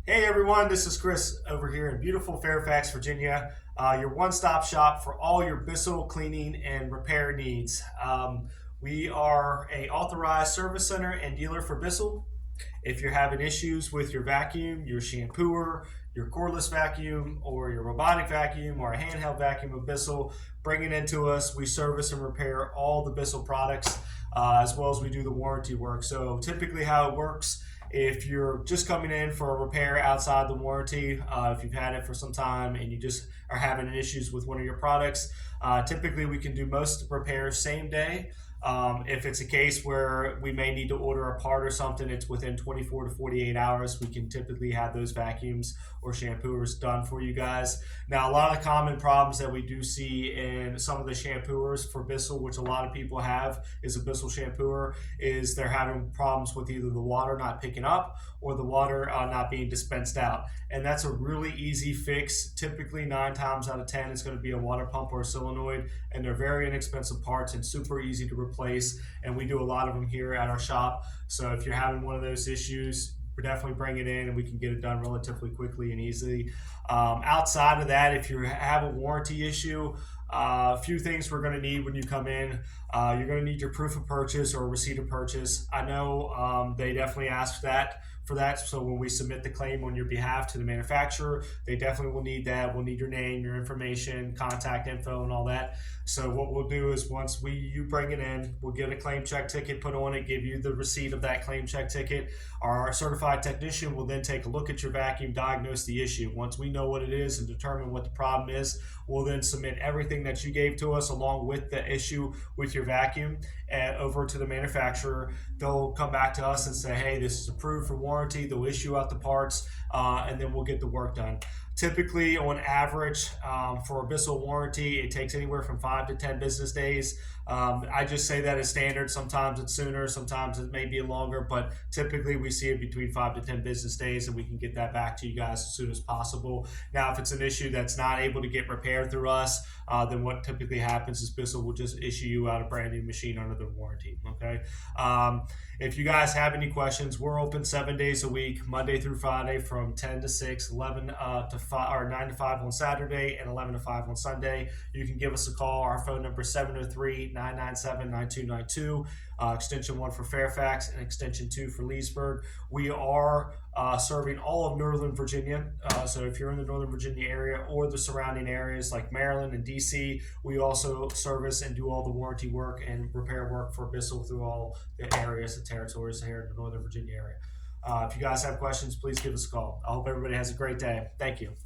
Hey everyone, this is Chris over here in beautiful Fairfax, Virginia, your one-stop shop for all your Bissell cleaning and repair needs. We are a authorized service center and dealer for Bissell. If you're having issues with your vacuum, your shampooer, your cordless vacuum, or your robotic vacuum, or a handheld vacuum of Bissell, bring it into us. We service and repair all the Bissell products, as well as we do the warranty work. So typically how it works, if you're just coming in for a repair outside the warranty, if you've had it for some time and you just are having issues with one of your products, typically we can do most repairs same day. If it's a case where we may need to order a part or something, it's within 24 to 48 hours. We can typically have those vacuums or shampooers done for you guys. Now, a lot of common problems that we do see in some of the shampooers for Bissell, which a lot of people have, is a Bissell shampooer, is they're having problems with either the water not picking up or the water not being dispensed out. And that's a really easy fix. Typically, 9 times out of 10, it's going to be a water pump or a solenoid, and they're very inexpensive parts and super easy to replace. And we do a lot of them here at our shop. So if you're having one of those issues, we definitely bring it in and we can get it done relatively quickly and easily. Outside of that, if you have a warranty issue, a few things we're going to need when you come in. You're going to need your proof of purchase or receipt of purchase. I know they definitely ask that for that. So when we submit the claim on your behalf to the manufacturer, they definitely will need that. We'll need your name, your information, contact info, and all that. So what we'll do is once you bring it in, we'll get a claim check ticket put on it, give you the receipt of that claim check ticket. Our certified technician will then take a look at your vacuum, diagnose the issue. Once we know what it is and determine what the problem is, we'll then submit everything that you gave to us along with the issue with your vacuum over to the manufacturer. They'll come back to us and say, hey, this is approved for warranty. They'll issue out the parts, and then we'll get the work done. Typically, on average, for a Bissell warranty, it takes anywhere from 5 to 10 business days. I just say that as standard. Sometimes it's sooner, sometimes it may be longer, but typically we see it between 5 to 10 business days, and we can get that back to you guys as soon as possible. Now, if it's an issue that's not able to get repaired through us, then what typically happens is Bissell will just issue you out a brand new machine under the warranty. Okay. If you guys have any questions, we're open 7 days a week, Monday through Friday, from 10 to 6, 11 to 5, or 9 to 5 on Saturday, and 11 to 5 on Sunday. You can give us a call. Our phone number is 703-997-9292, extension 1 for Fairfax and extension 2 for Leesburg. We are serving all of Northern Virginia. So if you're in the Northern Virginia area or the surrounding areas like Maryland and DC, we also service and do all the warranty work and repair work for Bissell through all the areas and territories here in the Northern Virginia area. If you guys have questions, please give us a call. I hope everybody has a great day. Thank you.